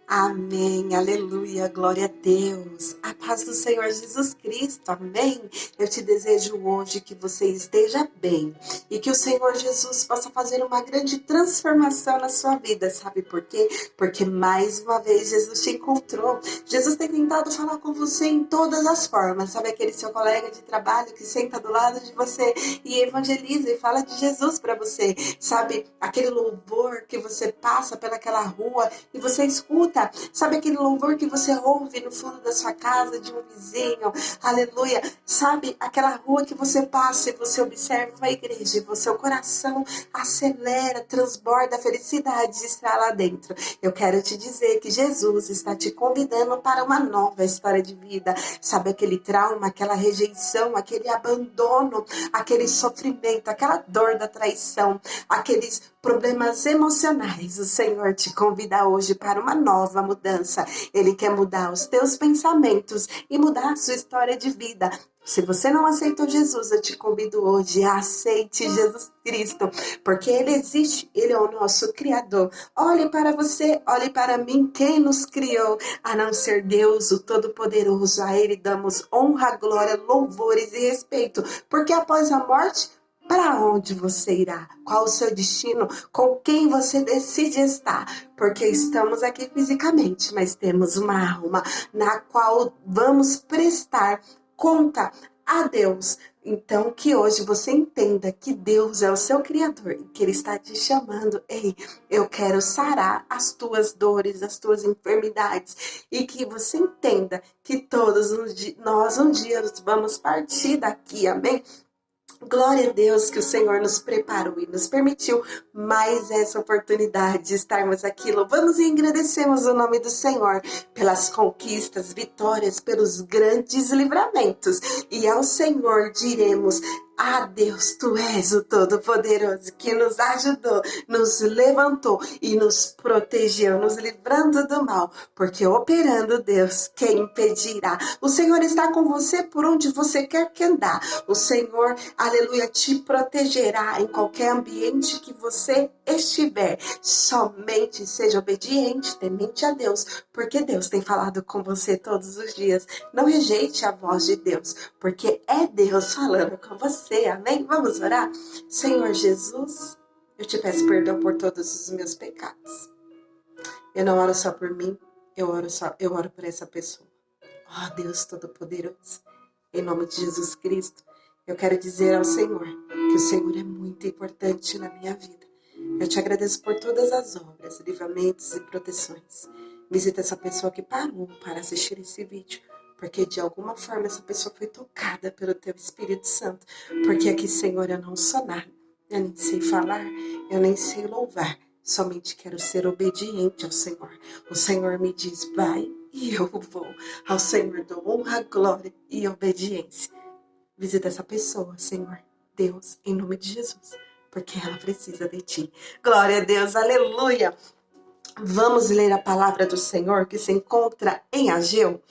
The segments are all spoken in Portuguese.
Amém, aleluia, glória a Deus. A paz do Senhor Jesus Cristo, amém. Eu te desejo hoje que você esteja bem e que o Senhor Jesus possa fazer uma grande transformação na sua vida. Sabe por quê? Porque mais uma vez Jesus te encontrou. Jesus tem tentado falar com você em todas as formas. Sabe aquele seu colega de trabalho que senta do lado de você e evangeliza e fala de Jesus para você? Sabe aquele louvor que você passa pelaquela rua e você escuta? Sabe aquele louvor que você ouve no fundo da sua casa, de um vizinho? Aleluia. Sabe aquela rua que você passa e você observa uma igreja e o seu coração acelera, transborda a felicidade de estar lá dentro. Eu quero te dizer que Jesus está te convidando para uma nova história de vida. Sabe aquele trauma, aquela rejeição, aquele abandono, aquele sofrimento, aquela dor da traição, aqueles problemas emocionais. O Senhor te convida hoje para uma nova mudança. Ele quer mudar os teus pensamentos e mudar a sua história de vida. Se você não aceitou Jesus, eu te convido hoje a aceite Jesus Cristo, porque Ele existe, Ele é o nosso Criador. Olhe para você, olhe para mim, quem nos criou, a não ser Deus, o Todo-Poderoso. A Ele damos honra, glória, louvores e respeito, porque após a morte, para onde você irá? Qual o seu destino? Com quem você decide estar? Porque estamos aqui fisicamente, mas temos uma alma na qual vamos prestar conta a Deus. Então, que hoje você entenda que Deus é o seu Criador e que Ele está te chamando. Ei, eu quero sarar as tuas dores, as tuas enfermidades. E que você entenda que todos nós um dia vamos partir daqui, amém? Glória a Deus que o Senhor nos preparou e nos permitiu mais essa oportunidade de estarmos aqui. Louvamos e agradecemos o nome do Senhor pelas conquistas, vitórias, pelos grandes livramentos. E ao Senhor diremos: ah, Deus, Tu és o Todo-Poderoso que nos ajudou, nos levantou e nos protegeu, nos livrando do mal. Porque operando Deus, quem impedirá? O Senhor está com você por onde você quer que andar. O Senhor, aleluia, te protegerá em qualquer ambiente que você estiver. Somente seja obediente, temente a Deus, porque Deus tem falado com você todos os dias. Não rejeite a voz de Deus, porque é Deus falando com você. Amém? Vamos orar? Senhor Jesus, eu te peço perdão por todos os meus pecados. Eu não oro só por mim, eu oro por essa pessoa. Ó Deus Todo-Poderoso, em nome de Jesus Cristo, eu quero dizer ao Senhor que o Senhor é muito importante na minha vida. Eu te agradeço por todas as obras, livramentos e proteções. Visita essa pessoa que parou para assistir esse vídeo, porque de alguma forma essa pessoa foi tocada pelo Teu Espírito Santo. Porque aqui, Senhor, eu não sou nada, eu nem sei falar, eu nem sei louvar, somente quero ser obediente ao Senhor. O Senhor me diz, vai, e eu vou. Ao Senhor dou honra, glória e obediência. Visita essa pessoa, Senhor, Deus, em nome de Jesus, porque ela precisa de Ti. Glória a Deus, aleluia! Vamos ler a palavra do Senhor que se encontra em Ageu.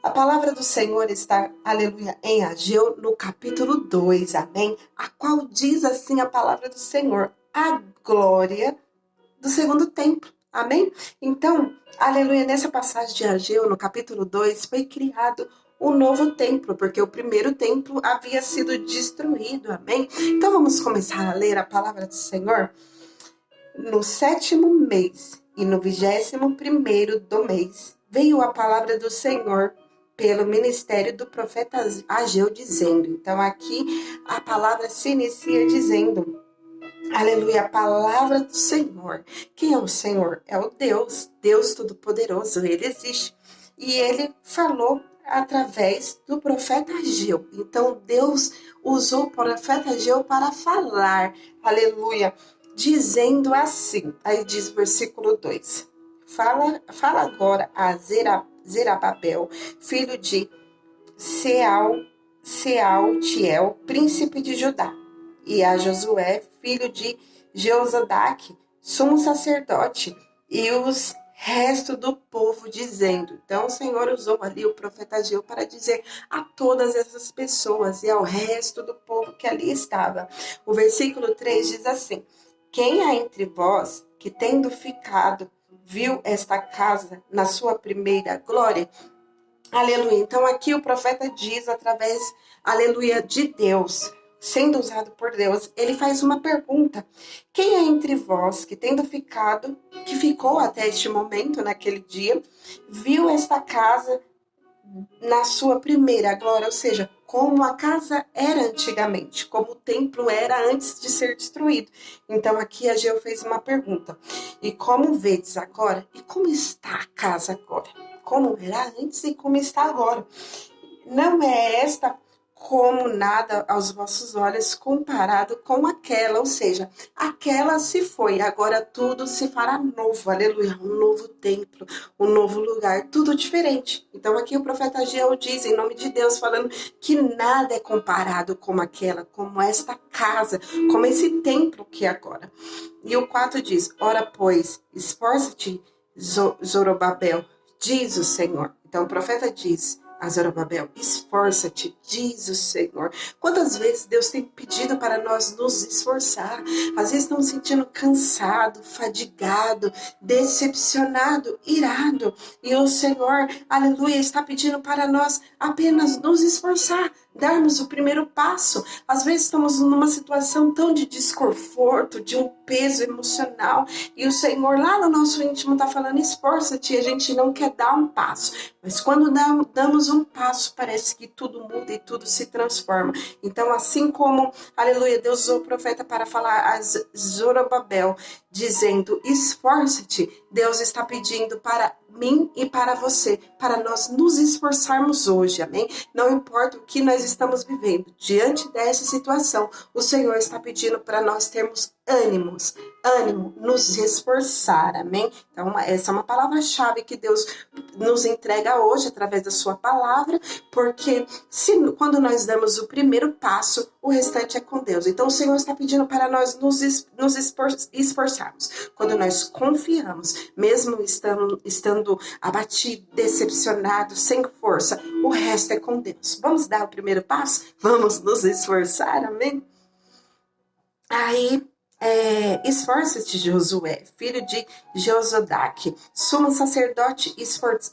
A palavra do Senhor está, aleluia, em Ageu, no capítulo 2, amém? A qual diz assim a palavra do Senhor: a glória do segundo templo, amém? Então, aleluia, nessa passagem de Ageu, no capítulo 2, foi criado um novo templo, porque o primeiro templo havia sido destruído, amém? Então, vamos começar a ler a palavra do Senhor. No 7º mês e no 21º do mês, veio a palavra do Senhor pelo ministério do profeta Ageu, dizendo. Então, aqui a palavra se inicia dizendo, aleluia, a palavra do Senhor. Quem é o Senhor? É o Deus Todo-Poderoso, Ele existe. E Ele falou através do profeta Ageu. Então, Deus usou o profeta Ageu para falar, aleluia, dizendo assim. Aí diz o versículo 2. Fala agora a Zerababel, filho de Sealtiel, príncipe de Judá, e a Josué, filho de Jeozadak, sumo sacerdote, e os restos do povo, dizendo. Então o Senhor usou ali o profeta Ageu para dizer a todas essas pessoas e ao resto do povo que ali estava. O versículo 3 diz assim: quem há entre vós que tendo ficado viu esta casa na sua primeira glória? Aleluia. Então aqui o profeta diz através, aleluia, de Deus, sendo usado por Deus, ele faz uma pergunta: quem é entre vós que que ficou até este momento, naquele dia, viu esta casa na sua primeira glória, ou seja, como a casa era antigamente, como o templo era antes de ser destruído. Então aqui Ageu fez uma pergunta: e como vedes agora? E como está a casa agora? Como era antes e como está agora? Não é esta como nada aos vossos olhos comparado com aquela, ou seja, aquela se foi, agora tudo se fará novo, aleluia, um novo templo, um novo lugar, tudo diferente. Então aqui o profeta Ageu diz, em nome de Deus, falando que nada é comparado com aquela, como esta casa, como esse templo que é agora. E o 4 diz: ora, pois, esforça-te, Zorobabel, diz o Senhor. Então o profeta diz a Zorobabel: esforça-te, diz o Senhor. Quantas vezes Deus tem pedido para nós nos esforçar? Às vezes estamos sentindo cansado, fadigado, decepcionado, irado. E o Senhor, aleluia, está pedindo para nós apenas nos esforçar, darmos o primeiro passo. Às vezes estamos numa situação tão de desconforto, de um peso emocional, e o Senhor lá no nosso íntimo está falando: esforça-te, e a gente não quer dar um passo. Mas quando damos um passo, parece que tudo muda e tudo se transforma. Então, assim como, aleluia, Deus usou o profeta para falar a Zorobabel, dizendo: esforça-te, Deus está pedindo para mim e para você, para nós nos esforçarmos hoje, amém? Não importa o que nós estamos vivendo, diante dessa situação, o Senhor está pedindo para nós termos ânimo, nos esforçar, amém? Então, essa é uma palavra-chave que Deus nos entrega hoje, através da sua palavra, porque quando nós damos o primeiro passo, o restante é com Deus. Então, o Senhor está pedindo para nós nos esforçarmos. Quando nós confiamos, mesmo estando abatido, decepcionado, sem força, o resto é com Deus. Vamos dar o primeiro passo? Vamos nos esforçar, amém? Aí, esforça-te, Josué, filho de Josodaque, sumo sacerdote,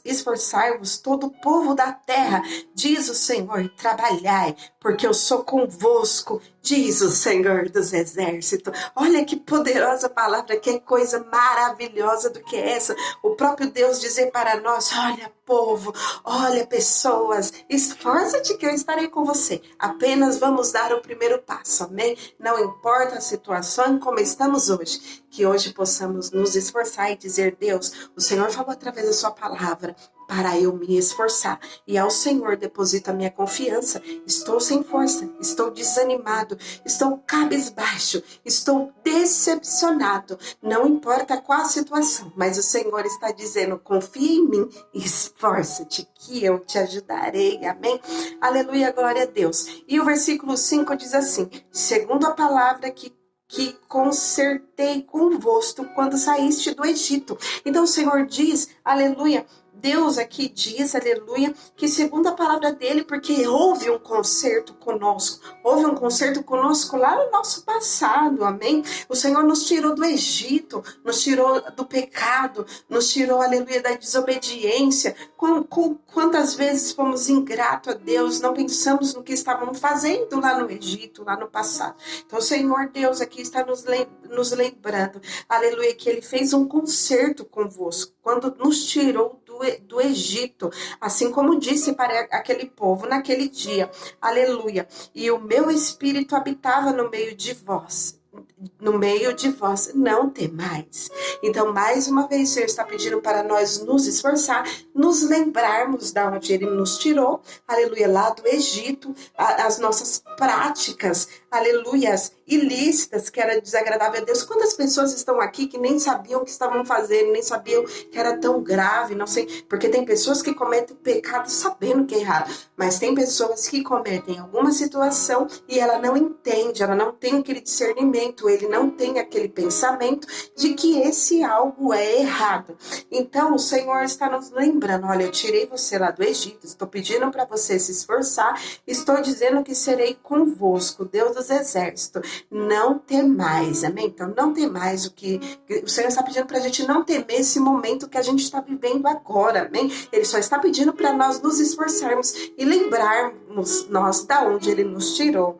esforçai-vos todo o povo da terra, diz o Senhor, trabalhai, porque eu sou convosco, diz o Senhor dos exércitos. Olha que poderosa palavra, que coisa maravilhosa do que é essa. O próprio Deus dizer para nós: olha, povo, olha, pessoas, esforça-te que eu estarei com você. Apenas vamos dar o primeiro passo, amém? Não importa a situação como estamos hoje, que hoje possamos nos esforçar e dizer: Deus, o Senhor falou através da sua palavra para eu me esforçar, e ao Senhor deposito a minha confiança. Estou sem força, estou desanimado, estou cabisbaixo, estou decepcionado, não importa qual a situação, mas o Senhor está dizendo: confia em mim, esforça-te que eu te ajudarei, amém? Aleluia, glória a Deus. E o versículo 5 diz assim: segundo a palavra que concertei convosco quando saíste do Egito. Então o Senhor diz, aleluia, Deus aqui diz, aleluia, que segundo a palavra dele, porque houve um concerto conosco lá no nosso passado, amém? O Senhor nos tirou do Egito, nos tirou do pecado, nos tirou, aleluia, da desobediência. Quantas vezes fomos ingratos a Deus, não pensamos no que estávamos fazendo lá no Egito, lá no passado. Então o Senhor Deus aqui está nos lembrando, aleluia, que ele fez um concerto convosco, quando nos tirou do Egito, assim como disse para aquele povo naquele dia, aleluia, e o meu espírito habitava no meio de vós, não temais. Então, mais uma vez, o Senhor está pedindo para nós nos esforçar, nos lembrarmos de onde Ele nos tirou, aleluia, lá do Egito, as nossas práticas, aleluias, ilícitas, que era desagradável a Deus. Quantas pessoas estão aqui que nem sabiam o que estavam fazendo, nem sabiam que era tão grave, não sei, porque tem pessoas que cometem pecado sabendo que é errado, mas tem pessoas que cometem alguma situação e ela não entende, ela não tem aquele discernimento ele não tem aquele pensamento de que esse algo é errado. Então o Senhor está nos lembrando, olha, eu tirei você lá do Egito, estou pedindo para você se esforçar, estou dizendo que serei convosco, Deus dos exércitos, não temais, amém? Então não temais, o Senhor está pedindo para a gente não temer esse momento que a gente está vivendo agora, amém? Ele só está pedindo para nós nos esforçarmos e lembrarmos nós da onde ele nos tirou.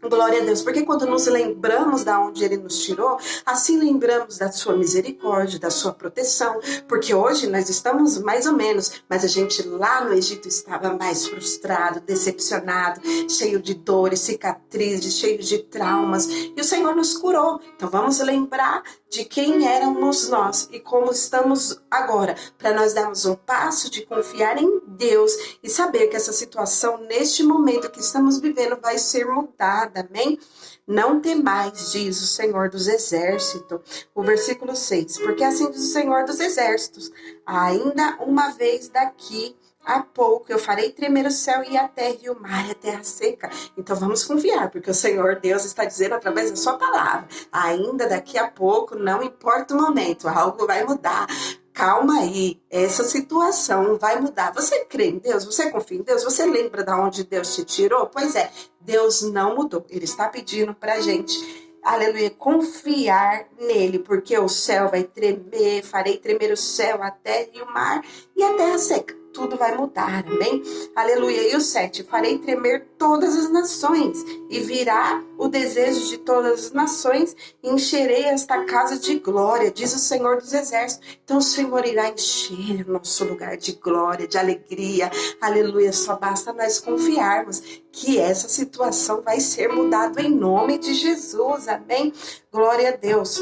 Glória a Deus, porque quando nos lembramos da onde ele nos tirou, assim lembramos da sua misericórdia, da sua proteção, porque hoje nós estamos mais ou menos, mas a gente lá no Egito estava mais frustrado, decepcionado, cheio de dores, cicatrizes, cheio de traumas, e o Senhor nos curou. Então vamos lembrar de quem éramos nós e como estamos agora, para nós darmos um passo de confiar em Deus e saber que essa situação, neste momento que estamos vivendo, vai ser mudada. Amém? Não temais, diz o Senhor dos Exércitos. O versículo 6. Porque assim diz o Senhor dos Exércitos: ainda uma vez daqui a pouco eu farei tremer o céu e a terra e o mar e a terra seca. Então vamos confiar, porque o Senhor Deus está dizendo através da sua palavra: ainda daqui a pouco, não importa o momento, algo vai mudar. Calma aí, essa situação vai mudar. Você crê em Deus? Você confia em Deus? Você lembra de onde Deus te tirou? Pois é, Deus não mudou. Ele está pedindo pra gente, aleluia, confiar nele, porque o céu vai tremer, farei tremer o céu, a terra e o mar e a terra seca. Tudo vai mudar, amém? Aleluia. E o 7, farei tremer todas as nações, e virá o desejo de todas as nações, e encherei esta casa de glória, diz o Senhor dos Exércitos. Então o Senhor irá encher o nosso lugar de glória, de alegria, aleluia. Só basta nós confiarmos que essa situação vai ser mudada em nome de Jesus, amém? Glória a Deus.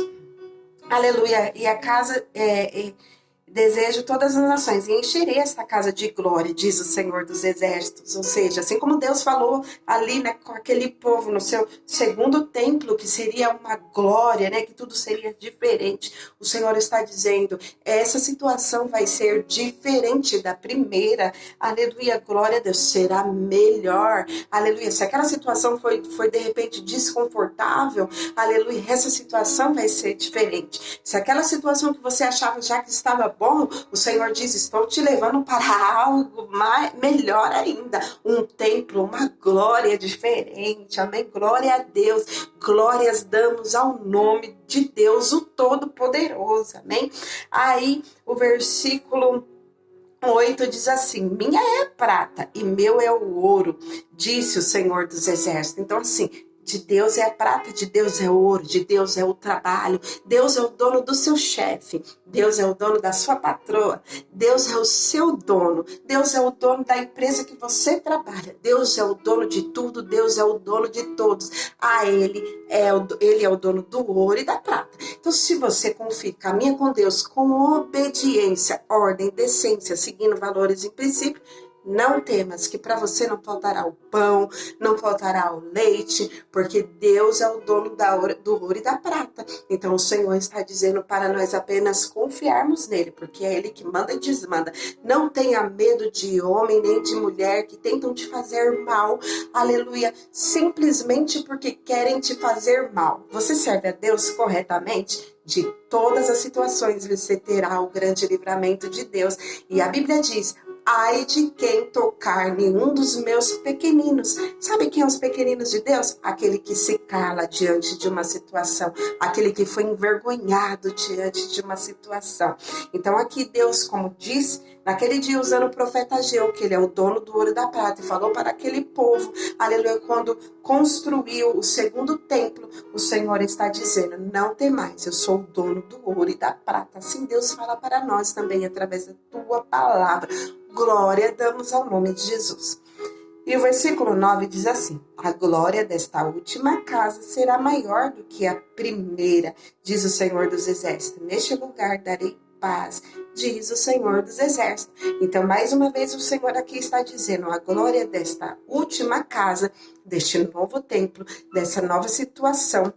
Aleluia. E a casa desejo todas as nações e encherei esta casa de glória, diz o Senhor dos Exércitos. Ou seja, assim como Deus falou ali, né, com aquele povo no seu segundo templo, que seria uma glória, né, que tudo seria diferente. O Senhor está dizendo, essa situação vai ser diferente da primeira. Aleluia, glória a Deus, será melhor. Aleluia, se aquela situação foi de repente desconfortável, aleluia, essa situação vai ser diferente. Se aquela situação que você achava já que estava bom, o Senhor diz, estou te levando para algo melhor ainda, um templo, uma glória diferente, amém? Glória a Deus, glórias damos ao nome de Deus, o Todo-Poderoso, amém? Aí o versículo 8 diz assim, minha é a prata e meu é o ouro, disse o Senhor dos Exércitos. Então assim, de Deus é a prata, de Deus é o ouro, de Deus é o trabalho, Deus é o dono do seu chefe, Deus é o dono da sua patroa, Deus é o seu dono, Deus é o dono da empresa que você trabalha, Deus é o dono de tudo, Deus é o dono de todos. Ele é o dono do ouro e da prata. Então se você confia, caminha com Deus com obediência, ordem, decência, seguindo valores e princípios, não temas, que para você não faltará o pão, não faltará o leite, porque Deus é o dono do ouro e da prata. Então o Senhor está dizendo para nós apenas confiarmos nele, porque é ele que manda e desmanda. Não tenha medo de homem nem de mulher que tentam te fazer mal, aleluia, simplesmente porque querem te fazer mal. Você serve a Deus corretamente? De todas as situações você terá o grande livramento de Deus. E a Bíblia diz, ai de quem tocar nenhum dos meus pequeninos. Sabe quem é os pequeninos de Deus? Aquele que se cala diante de uma situação, aquele que foi envergonhado diante de uma situação. Então aqui Deus, como diz, naquele dia usando o profeta Ageu, que ele é o dono do ouro e da prata, e falou para aquele povo, aleluia, quando construiu o segundo templo, o Senhor está dizendo, não temais, eu sou o dono do ouro e da prata. Assim Deus fala para nós também, através da tua palavra. Glória damos ao nome de Jesus. E o versículo 9 diz assim, a glória desta última casa será maior do que a primeira, diz o Senhor dos Exércitos. Neste lugar darei paz, diz o Senhor dos Exércitos. Então, mais uma vez, o Senhor aqui está dizendo, a glória desta última casa, deste novo templo, dessa nova situação,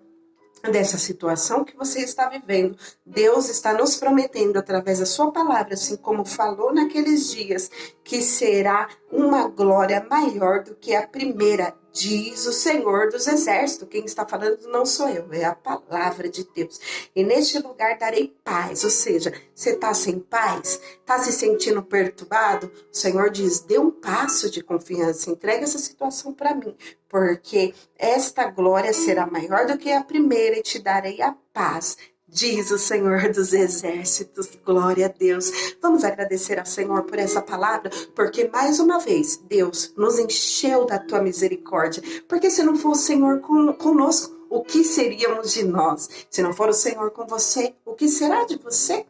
dessa situação que você está vivendo, Deus está nos prometendo através da sua palavra, assim como falou naqueles dias, que será uma glória maior do que a primeira. diz o Senhor dos Exércitos. Quem está falando não sou eu, é a palavra de Deus. E neste lugar darei paz. Ou seja, você está sem paz? Está se sentindo perturbado? O Senhor diz, dê um passo de confiança, entregue essa situação para mim, porque esta glória será maior do que a primeira e te darei a paz. Diz o Senhor dos Exércitos, glória a Deus. Vamos agradecer ao Senhor por essa palavra, porque mais uma vez, Deus nos encheu da tua misericórdia. Porque se não for o Senhor conosco, o que seríamos de nós? Se não for o Senhor com você, o que será de você?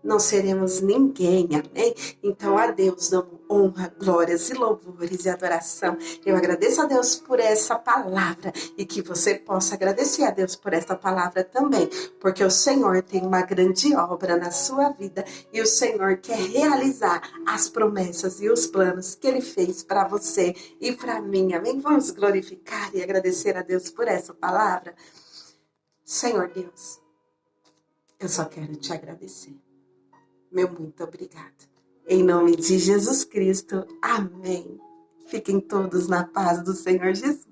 Não seremos ninguém, amém? Então a Deus damos honra, glórias e louvores e adoração. Eu agradeço a Deus por essa palavra e que você possa agradecer a Deus por essa palavra também, porque o Senhor tem uma grande obra na sua vida e o Senhor quer realizar as promessas e os planos que Ele fez para você e para mim, amém? Vamos glorificar e agradecer a Deus por essa palavra. Senhor Deus, eu só quero te agradecer. Meu muito obrigado. Em nome de Jesus Cristo. Amém. Fiquem todos na paz do Senhor Jesus.